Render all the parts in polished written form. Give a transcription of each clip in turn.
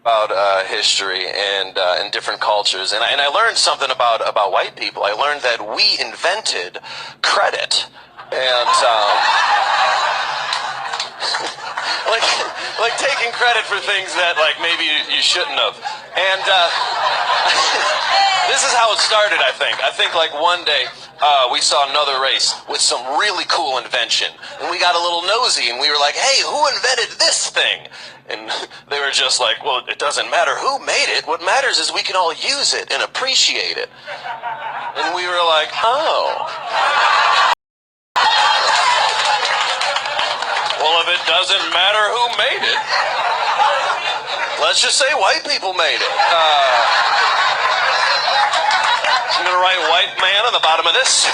about history and different cultures, and I learned something about white people. I learned that we invented credit, and like like taking credit for things that like maybe you shouldn't have. And this is how it started. I think like one day we saw another race with some really cool invention, and we got a little nosy, and we were like, "Hey, who invented this thing?" And they were just like, "Well, it doesn't matter who made it. What matters is we can all use it and appreciate it." And we were like, "Oh. Well, if it doesn't matter who made it, let's just say white people made it." I'm going to write white man on the bottom of this.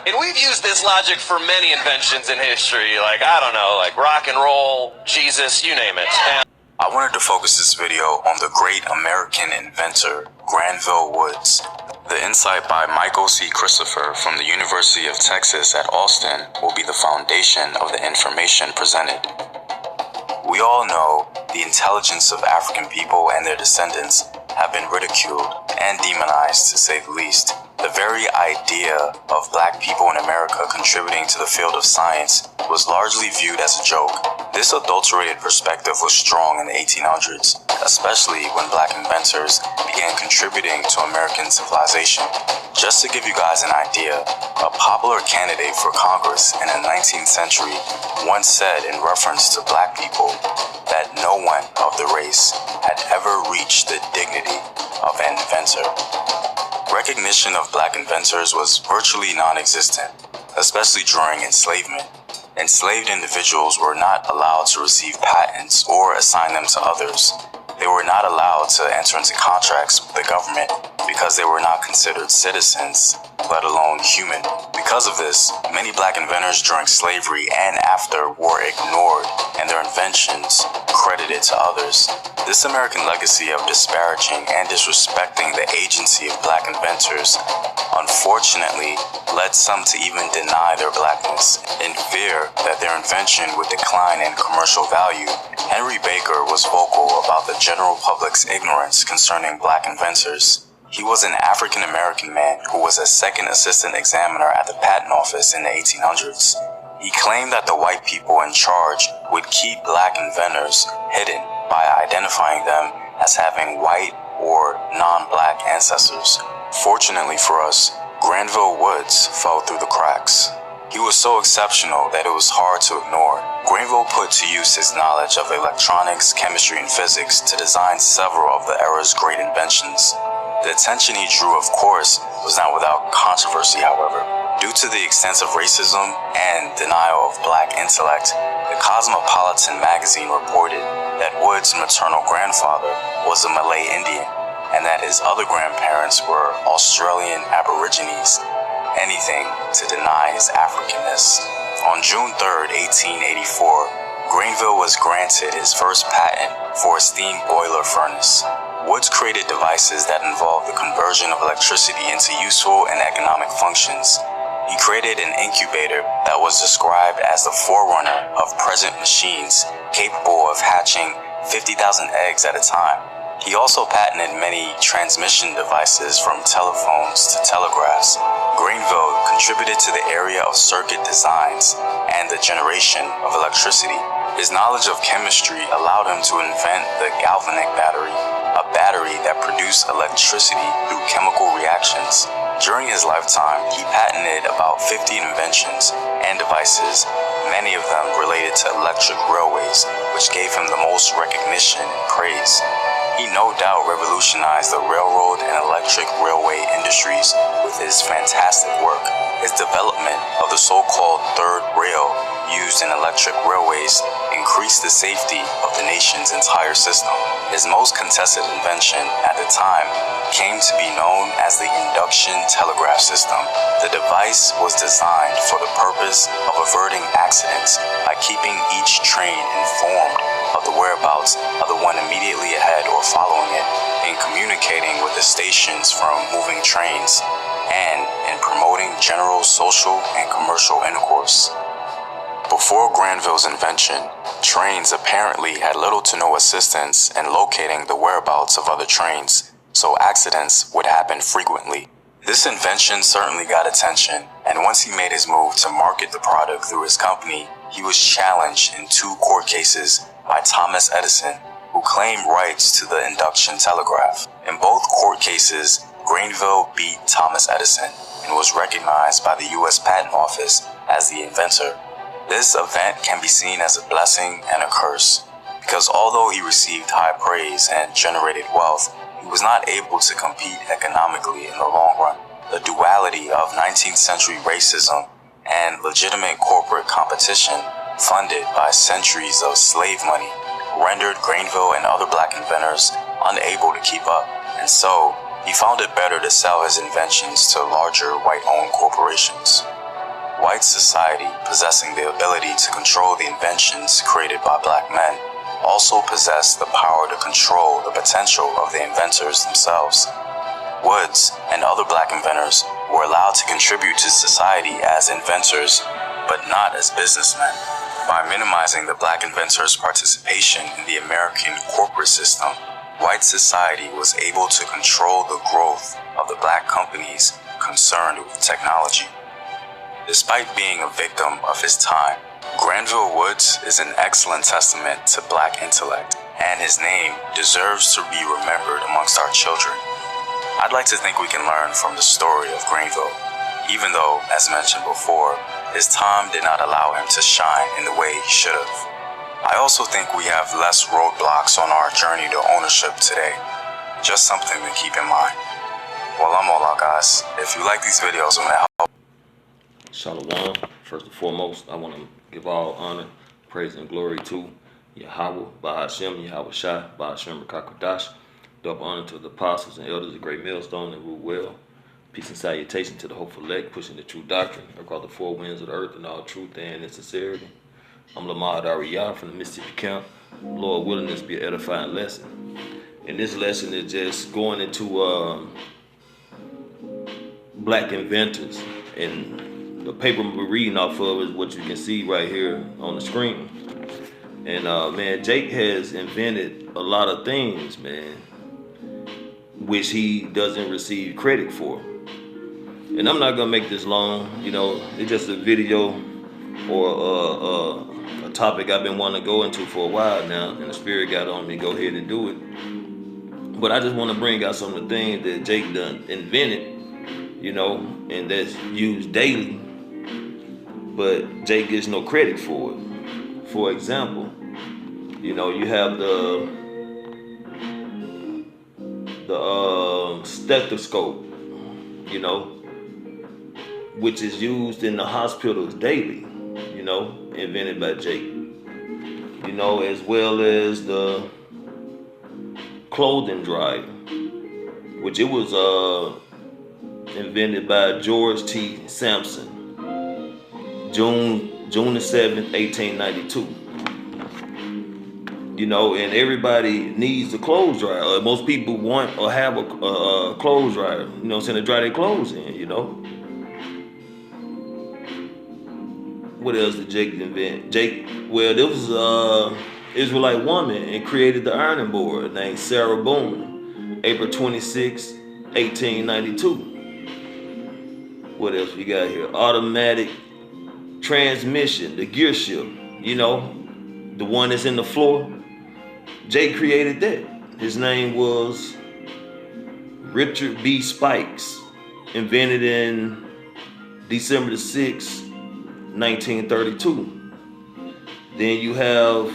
And we've used this logic for many inventions in history. Like, I don't know, like rock and roll, Jesus, you name it. And I wanted to focus this video on the great American inventor, Granville Woods. The insight by Michael C. Christopher from the University of Texas at Austin will be the foundation of the information presented. We all know the intelligence of African people and their descendants have been ridiculed and demonized, to say the least. The very idea of black people in America contributing to the field of science was largely viewed as a joke. This adulterated perspective was strong in the 1800s, especially when black inventors began contributing to American civilization. Just to give you guys an idea, a popular candidate for Congress in the 19th century once said in reference to black people that no one of the race had ever reached the dignity of an inventor. Recognition of black inventors was virtually non-existent, especially during enslavement. Enslaved individuals were not allowed to receive patents or assign them to others. They were not allowed to enter into contracts with the government because they were not considered citizens, let alone human. Because of this, many black inventors during slavery and after were ignored and their inventions credited to others. This American legacy of disparaging and disrespecting the agency of black inventors unfortunately led some to even deny their blackness. In fear that their invention would decline in commercial value, Henry Baker was vocal about the general public's ignorance concerning black inventors. He was an African-American man who was a second assistant examiner at the patent office in the 1800s. He claimed that the white people in charge would keep black inventors hidden by identifying them as having white or non-black ancestors. Fortunately for us, Granville Woods fell through the cracks. He was so exceptional that it was hard to ignore. Granville put to use his knowledge of electronics, chemistry, and physics to design several of the era's great inventions. The attention he drew, of course, was not without controversy, however. Due to the extensive racism and denial of black intellect, the Cosmopolitan magazine reported that Woods' maternal grandfather was a Malay Indian, and that his other grandparents were Australian Aborigines, anything to deny his Africanness. On June 3, 1884, Granville was granted his first patent for a steam boiler furnace. Woods created devices that involved the conversion of electricity into useful and economic functions. He created an incubator that was described as the forerunner of present machines, capable of hatching 50,000 eggs at a time. He also patented many transmission devices from telephones to telegraphs. Granville contributed to the area of circuit designs and the generation of electricity. His knowledge of chemistry allowed him to invent the galvanic battery, a battery that produced electricity through chemical reactions. During his lifetime, he patented about 50 inventions and devices, many of them related to electric railways, which gave him the most recognition and praise. He no doubt revolutionized the railroad and electric railway industries with his fantastic work. His development of the so-called third rail used in electric railways increased the safety of the nation's entire system. His most contested invention at the time came to be known as the induction telegraph system. The device was designed for the purpose of averting accidents by keeping each train informed of the whereabouts of the one immediately ahead or following it, in communicating with the stations from moving trains, and in promoting general social and commercial intercourse. Before Granville's invention, trains apparently had little to no assistance in locating the whereabouts of other trains, so accidents would happen frequently. This invention certainly got attention, and once he made his move to market the product through his company, he was challenged in 2 court cases by Thomas Edison, who claimed rights to the induction telegraph. In both court cases, Granville beat Thomas Edison and was recognized by the U.S. Patent Office as the inventor. This event can be seen as a blessing and a curse, because although he received high praise and generated wealth, he was not able to compete economically in the long run. The duality of 19th century racism and legitimate corporate competition funded by centuries of slave money rendered Granville and other black inventors unable to keep up, and so he found it better to sell his inventions to larger white-owned corporations. White society, possessing the ability to control the inventions created by black men, also possessed the power to control the potential of the inventors themselves. Woods and other black inventors were allowed to contribute to society as inventors, but not as businessmen. By minimizing the black inventors' participation in the American corporate system, white society was able to control the growth of the black companies concerned with technology. Despite being a victim of his time, Granville Woods is an excellent testament to black intellect, and his name deserves to be remembered amongst our children. I'd like to think we can learn from the story of Granville, even though, as mentioned before, his time did not allow him to shine in the way he should have. I also think we have less roadblocks on our journey to ownership today. Just something to keep in mind. Well, I'm all out, guys. If you like these videos, I'm gonna help. Shalom. First and foremost, I want to give all honor, praise, and glory to Yahweh, Bahashem, Yahweh Shai, Bahashem Rakakodash. Double honor to the apostles and elders of Great Millstone and rule well. Peace and salutation to the hopeful elect, pushing the true doctrine across the 4 winds of the earth in all truth and in sincerity. I'm Lamar Dariyah from the Mississippi Camp. Lord willing, this be an edifying lesson. And this lesson is just going into black inventors. And the paper we're reading off of is what you can see right here on the screen. And man, Jake has invented a lot of things, man, which he doesn't receive credit for. And I'm not gonna make this long, you know, it's just a video or a topic I've been wanting to go into for a while now, and the spirit got on me to go ahead and do it. But I just want to bring out some of the things that Jake done invented, you know, and that's used daily, but Jake gets no credit for it. For example, you know, you have the stethoscope, you know, which is used in the hospitals daily, you know, invented by Jake. You know, as well as the clothing dryer, which it was invented by George T. Sampson, June the 7th, 1892. You know, and everybody needs a clothes dryer. Most people want or have a clothes dryer, you know, to dry their clothes in, you know. What else did Jake invent? Well, there was an Israelite woman and created the ironing board named Sarah Boone, April 26, 1892. What else we got here? Automatic transmission, the gear shift, you know, the one that's in the floor. Jake created that. His name was Richard B. Spikes, invented in December the 6th, 1932. Then you have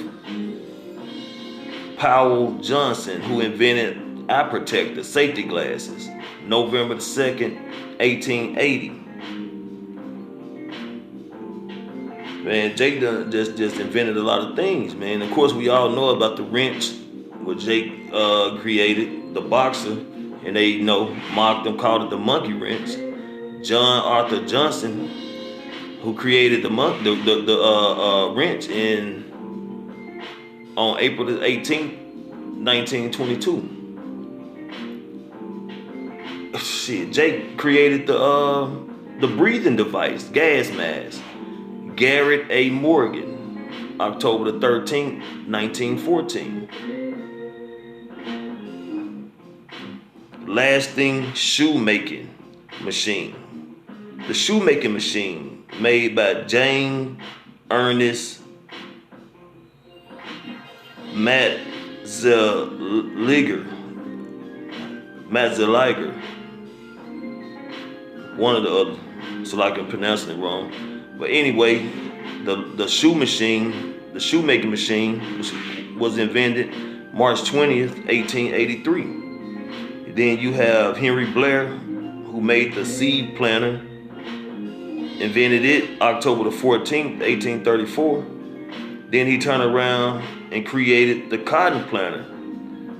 Powell Johnson, who invented eye protector, safety glasses, November the 2nd, 1880. Man, Jake just invented a lot of things, man. Of course, we all know about the wrench, what Jake created, the boxer, and they, you know, mocked him, called it the monkey wrench. John Arthur Johnson, who created the wrench on April the 18th, 1922. Shit, Jake created the breathing device, gas mask. Garrett A. Morgan, October the 13th, 1914. Lasting shoemaking machine. The shoemaking machine made by Jane Ernest Matzeliger. One of the other, so I can pronounce it wrong. But anyway, the shoemaking machine was invented March 20th, 1883. Then you have Henry Blair, who made the seed planter, invented it October the 14th, 1834. Then he turned around and created the cotton planter.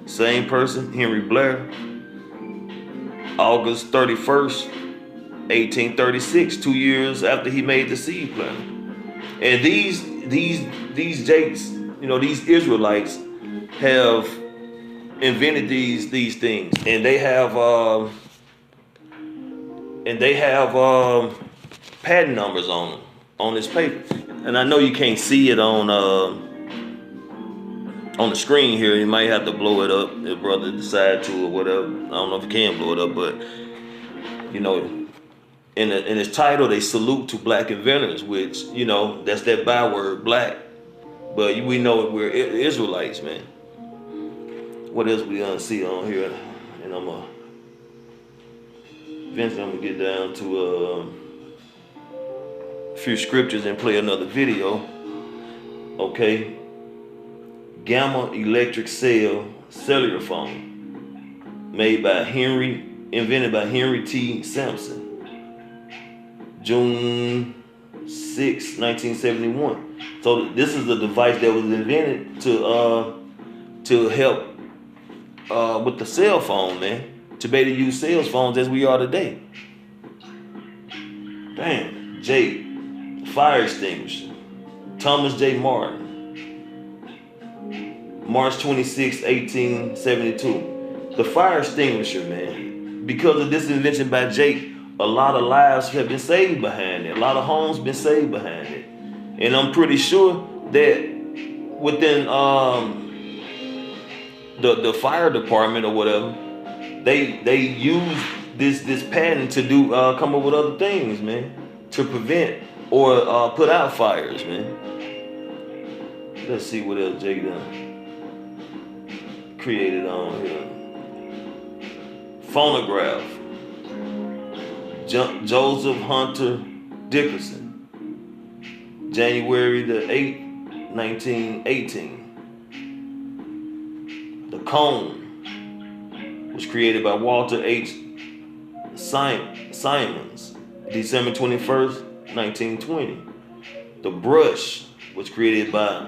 Same person, Henry Blair, August 31st, 1836, 2 years after he made the seed planter. And these Jakes, these Israelites have invented these things, and they have patent numbers on this paper. And I know you can't see it on the screen here. You might have to blow it up if brother decide to or whatever. I don't know if you can blow it up, but in its title, they salute to black inventors, which, that's that byword, black. But we know we're Israelites, man. What else we gonna see on here? And eventually I'm gonna get down to a few scriptures and play another video. Okay. Gamma electric cell cellular phone, invented by Henry T. Sampson. June 6, 1971. So this is a device that was invented to help with the cell phone, man. To be able to use cell phones as we are today. Damn. Jake, fire extinguisher. Thomas J. Martin. March 26, 1872. The fire extinguisher, man. Because of this invention by Jake, a lot of lives have been saved behind it. A lot of homes been saved behind it. And I'm pretty sure that within the fire department or whatever, they use this patent to come up with other things, man, to prevent or put out fires, man. Let's see what else Jake done created on here. Phonograph. Joseph Hunter Dickerson, January the 8th, 1918. The cone was created by Walter H. Simons, December 21st, 1920. The brush was created by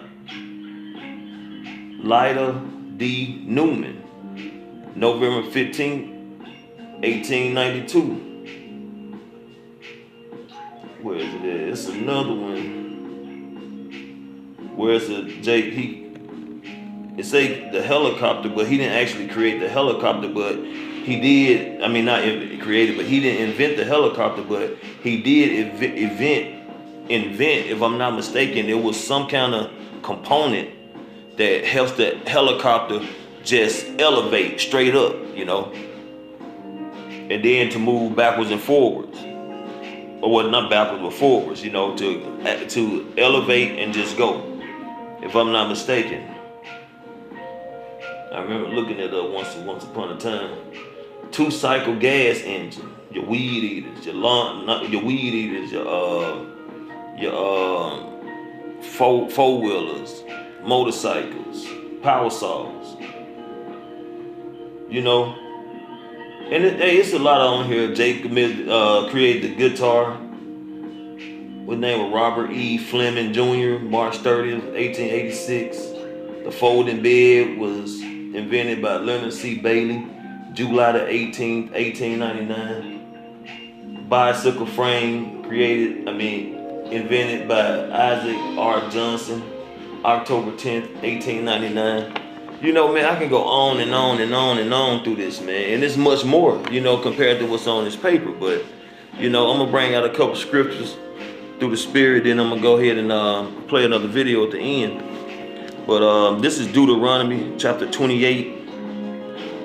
Lyda D. Newman, November 15th, 1892. Where is it at? It's another one. Where is it? Jake, it say the helicopter, but he didn't actually create the helicopter, but he did, not create it, but he didn't invent the helicopter, but he did invent, if I'm not mistaken, it was some kind of component that helps the helicopter just elevate straight up, and then to move backwards and forwards. Or well, not backwards, but forwards, to elevate and just go, if I'm not mistaken. I remember looking at it once upon a time. 2-cycle gas engine, your weed eaters, your four-wheelers, motorcycles, power saws. And it's a lot on here. Jake created the guitar with the name of Robert E. Fleming Jr., March 30th, 1886. The folding bed was invented by Leonard C. Bailey, July the 18th, 1899. Bicycle frame invented by Isaac R. Johnson, October 10th, 1899. Man, I can go on and on and on and on through this, man. And it's much more, compared to what's on this paper. But, I'm going to bring out a couple scriptures through the spirit. Then I'm gonna go ahead and play another video at the end. But this is Deuteronomy chapter 28,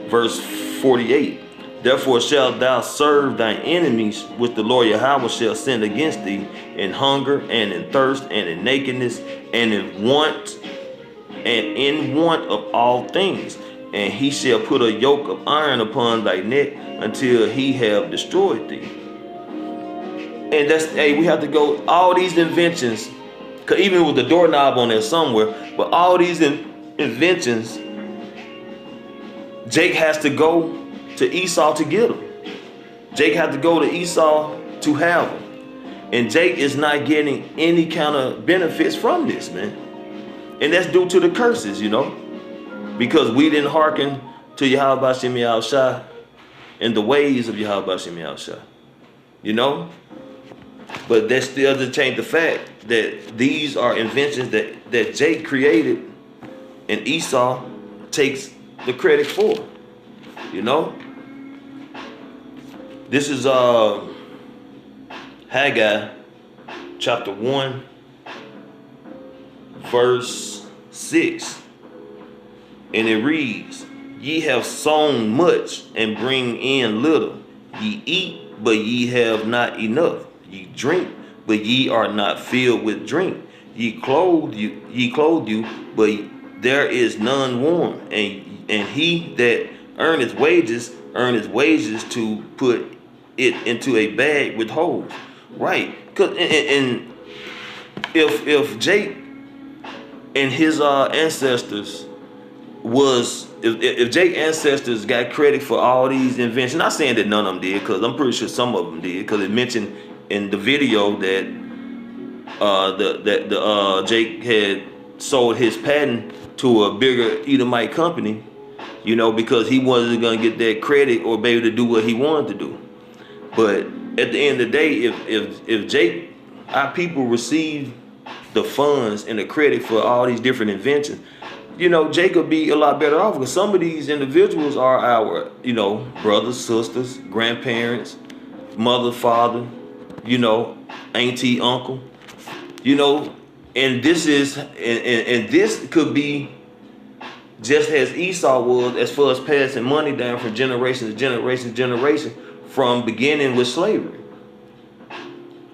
verse 48. Therefore shalt thou serve thine enemies, which the Lord Yahweh shall send against thee, in hunger and in thirst and in nakedness and in want of all things. And he shall put a yoke of iron upon thy neck until he have destroyed thee. And that's, hey, we have to go, all these inventions, cause even with the doorknob on there somewhere, but all these inventions, Jake has to go to Esau to get them. Jake had to go to Esau to have them. And Jake is not getting any kind of benefits from this, man. And that's due to the curses, you know, because we didn't hearken to Yahweh Bashem Yahushua and the ways of Yahweh Bashem Yahushua, you know. But that still doesn't change the fact that these are inventions that Jake created and Esau takes the credit for, you know. This is Haggai chapter 1 verse 6, and it reads, ye have sown much and bring in little. Ye eat, but ye have not enough. Ye drink, but ye are not filled with drink. Ye clothe you, but there is none warm. And he that earneth wages to put it into a bag with holes. Right. And if Jake and his ancestors was, if Jake ancestors got credit for all these inventions, not saying that none of them did, because I'm pretty sure some of them did, because it mentioned in the video that Jake had sold his patent to a bigger Edomite company, you know, because he wasn't gonna get that credit or be able to do what he wanted to do. But at the end of the day, if Jake, our people receive the funds and the credit for all these different inventions, you know, Jake will be a lot better off, because some of these individuals are our, you know, brothers, sisters, grandparents, mother, father, you know, auntie, uncle, you know, and this is, and this could be just as Esau was, as far as passing money down from generation to generation to generation, from beginning with slavery.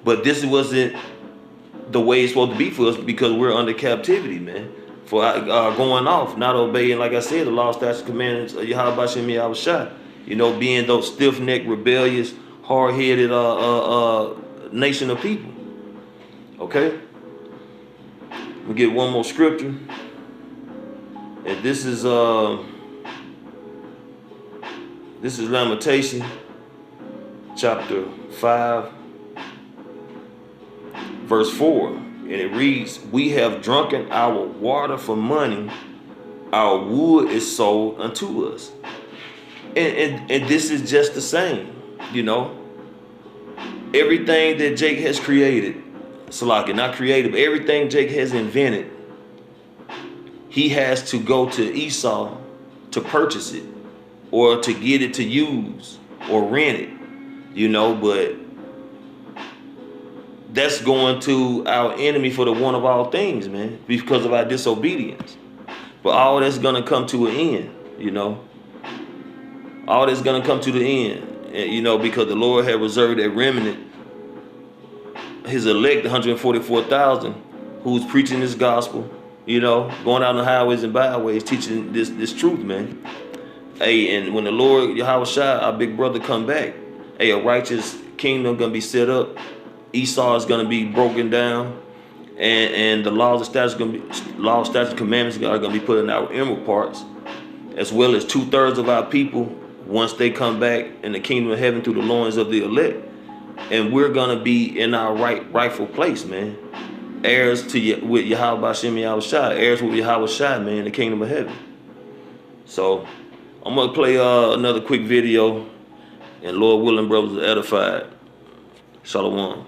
But this wasn't the way it's supposed to be for us, because we're under captivity, man, for going off, not obeying, like I said, the law, statutes, commandments of Yahweh Bashem Yahushua, you know, being those stiff-necked, rebellious, hard-headed nation of people. Okay, we get one more scripture, and this is Lamentation chapter 5 verse 4, and it reads, we have drunken our water for money, our wood is sold unto us. And this is just the same, you know. Everything that Jake has created, Salaki, not created, but everything Jake has invented, he has to go to Esau to purchase it, or to get it to use, or rent it, you know. But that's going to our enemy for the one of all things, man, because of our disobedience. But all that's gonna come to an end, you know. All that's gonna come to the end, you know, because the Lord had reserved a remnant, his elect, 144,000, who's preaching this gospel, you know, going out on the highways and byways, teaching this truth, man. Hey, and when the Lord Yahushua, our big brother, come back, hey, a righteous kingdom gonna be set up. Esau is gonna be broken down, and the laws, statutes, commandments are gonna be put in our inward parts, as well as 2/3 of our people once they come back in the kingdom of heaven through the loins of the elect, and we're gonna be in our rightful place, man. Heirs with Yahweh Bashem Yahushua, heirs with Yahweh Shai, man, in the kingdom of heaven. So I'm gonna play another quick video, and Lord willing, brothers are edified. Shalom.